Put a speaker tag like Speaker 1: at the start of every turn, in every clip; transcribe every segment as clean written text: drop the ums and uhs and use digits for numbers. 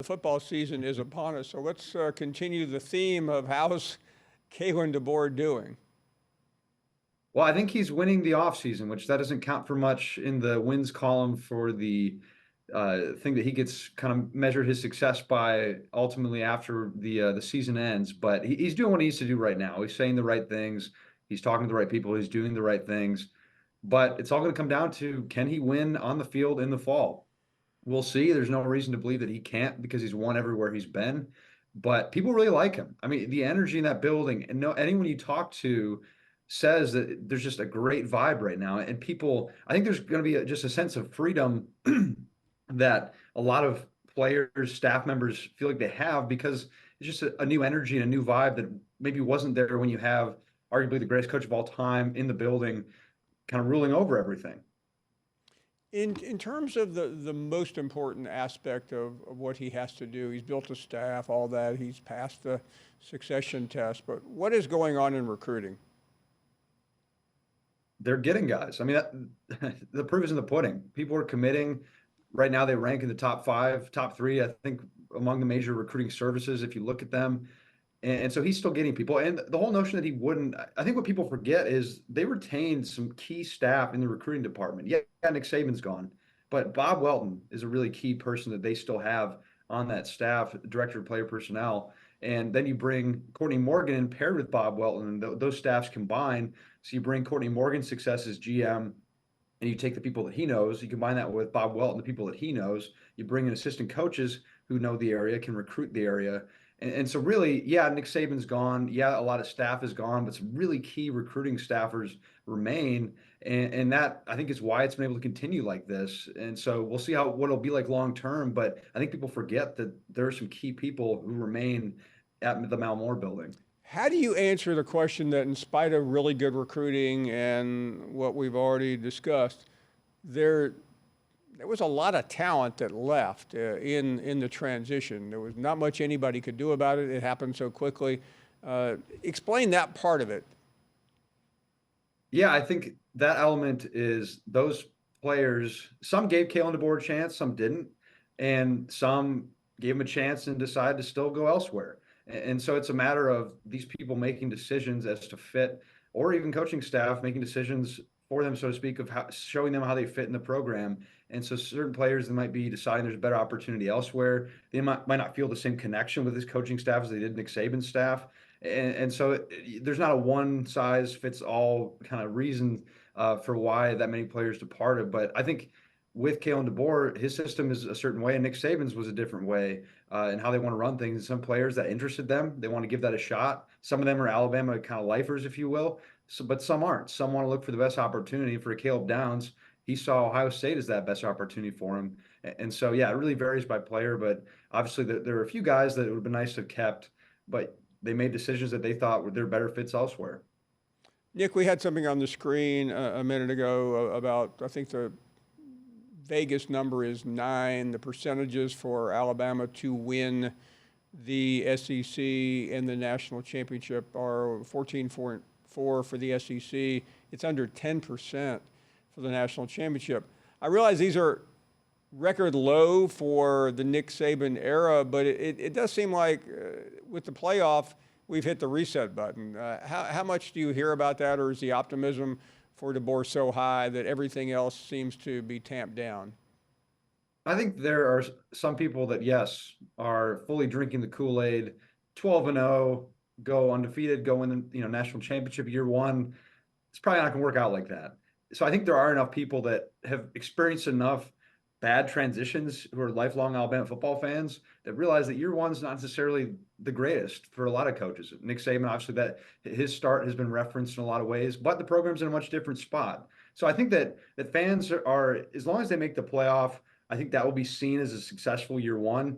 Speaker 1: football season is upon us, so let's continue the theme of how's Kalen DeBoer doing.
Speaker 2: Well, I think he's winning the offseason, which that doesn't count for much in the wins column for the thing that he gets kind of measured his success by ultimately after the season ends. But he's doing what he needs to do right now. He's saying the right things. He's talking to the right people. He's doing the right things. But it's all going to come down to, can he win on the field in the fall? We'll see. There's no reason to believe that he can't because he's won everywhere he's been. But people really like him. I mean, the energy in that building, and no anyone you talk to says that there's just a great vibe right now. And people, I think there's going to be just a sense of freedom that a lot of players, staff members feel like they have because it's just a new energy and a new vibe that maybe wasn't there when you have arguably the greatest coach of all time in the building, kind of ruling over everything.
Speaker 1: In terms of the most important aspect of what he has to do, he's built a staff, all that, he's passed the succession test, but what is going on in recruiting?
Speaker 2: They're getting guys. I mean, the proof is in the pudding. People are committing. Right now, they rank in the top 5, top 3, I think, among the major recruiting services, if you look at them. And so he's still getting people. And the whole notion that he wouldn't, I think what people forget is they retained some key staff in the recruiting department. Yeah, Nick Saban's gone, but Bob Welton is a really key person that they still have on that staff, director of player personnel. And then you bring Courtney Morgan in paired with Bob Welton, and those staffs combine. So you bring Courtney Morgan's success as GM, and you take the people that he knows, you combine that with Bob Welton, the people that he knows, you bring in assistant coaches who know the area, can recruit the area. And so really, yeah, Nick Saban's gone. Yeah, a lot of staff is gone, but some really key recruiting staffers remain. And that, I think, is why it's been able to continue like this. And so we'll see what it'll be like long term. But I think people forget that there are some key people who remain at the Malmore building.
Speaker 1: How do you answer the question that in spite of really good recruiting and what we've already discussed, there was a lot of talent that left in the transition. There was not much anybody could do about it. It happened so quickly. Explain that part of it.
Speaker 2: Yeah, I think that element is those players, some gave Kalen DeBoer a chance, some didn't, and some gave him a chance and decided to still go elsewhere. And so it's a matter of these people making decisions as to fit, or even coaching staff making decisions for them, so to speak, of showing them how they fit in the program. And so certain players, they might be deciding there's a better opportunity elsewhere. They might not feel the same connection with his coaching staff as they did Nick Saban's staff. And so there's not a one size fits all kind of reason for why that many players departed. But I think with Kalen DeBoer, his system is a certain way, and Nick Saban's was a different way, and how they want to run things. And some players that interested them, they want to give that a shot. Some of them are Alabama kind of lifers, if you will. So, but some aren't. Some want to look for the best opportunity. For Caleb Downs, he saw Ohio State as that best opportunity for him. And so, yeah, it really varies by player. But obviously, there are a few guys that it would have been nice to have kept, but they made decisions that they thought were their better fits elsewhere.
Speaker 1: Nick, we had something on the screen a minute ago about, I think the Vegas number is 9. The percentages for Alabama to win the SEC and the national championship are 14.4 for the SEC. It's under 10% for the national championship. I realize these are record low for the Nick Saban era, but it does seem like with the playoff, we've hit the reset button. How much do you hear about that, or is the optimism for DeBoer so high that everything else seems to be tamped down?
Speaker 2: I think there are some people that, yes, are fully drinking the Kool-Aid, 12-0, go undefeated, go win the national championship year one. It's probably not going to work out like that. So I think there are enough people that have experienced enough bad transitions who are lifelong Alabama football fans that realize that year one's not necessarily the greatest for a lot of coaches. Nick Saban, obviously, that his start has been referenced in a lot of ways, but the program's in a much different spot. So I think that fans are, as long as they make the playoff, I think that will be seen as a successful year one.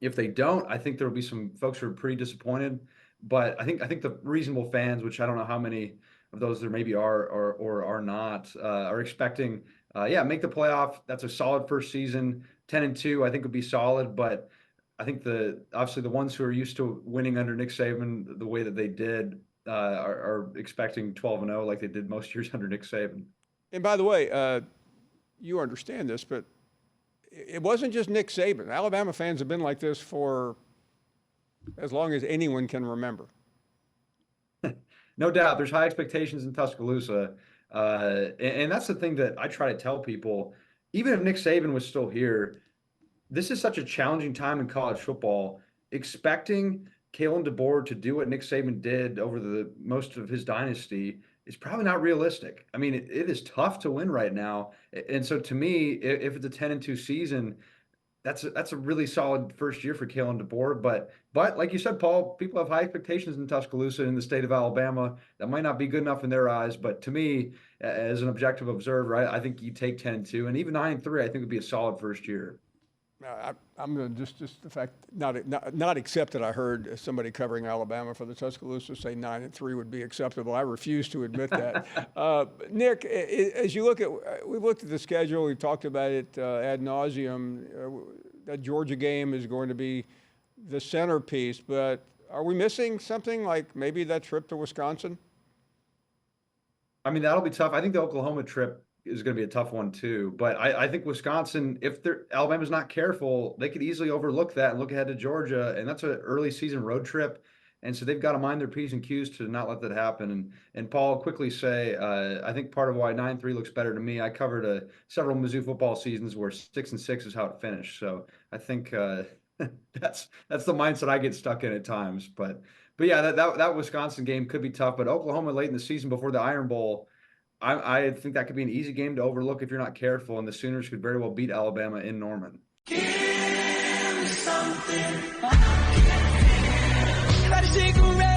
Speaker 2: If they don't, I think there will be some folks who are pretty disappointed. But I think the reasonable fans, which I don't know how many of those there maybe are or are not, are expecting, make the playoff. That's a solid first season. 10-2, I think would be solid. But I think obviously the ones who are used to winning under Nick Saban the way that they did are expecting 12-0 like they did most years under Nick Saban.
Speaker 1: And by the way, you understand this, but it wasn't just Nick Saban. Alabama fans have been like this for as long as anyone can remember.
Speaker 2: No doubt, there's high expectations in Tuscaloosa, and that's the thing that I try to tell people. Even if Nick Saban was still here, this is such a challenging time in college football. Expecting Kalen DeBoer to do what Nick Saban did over the most of his dynasty is probably not realistic. I mean, it is tough to win right now, and so to me, if it's a 10-2 season, that's a really solid first year for Kalen DeBoer. But like you said, Paul, people have high expectations in Tuscaloosa, in the state of Alabama. That might not be good enough in their eyes, but to me, as an objective observer, I think you take 10-2, and even 9-3, I think would be a solid first year.
Speaker 1: I'm going to just the fact not accept that I heard somebody covering Alabama for the Tuscaloosa say 9-3 would be acceptable. I refuse to admit that. Nick, as you look at, we've looked at the schedule, we've talked about it ad nauseum. That Georgia game is going to be the centerpiece, but are we missing something like maybe that trip to Wisconsin?
Speaker 2: I mean, that'll be tough. I think the Oklahoma trip is going to be a tough one too. But I think Wisconsin, if Alabama's not careful, they could easily overlook that and look ahead to Georgia. And that's an early season road trip. And so they've got to mind their P's and Q's to not let that happen. And Paul, quickly say, I think part of why 9-3 looks better to me, I covered several Mizzou football seasons where 6-6 is how it finished. So I think that's the mindset I get stuck in at times. But yeah, that Wisconsin game could be tough. But Oklahoma late in the season before the Iron Bowl, I think that could be an easy game to overlook if you're not careful, and the Sooners could very well beat Alabama in Norman.
Speaker 3: Give me something. Light a cigarette.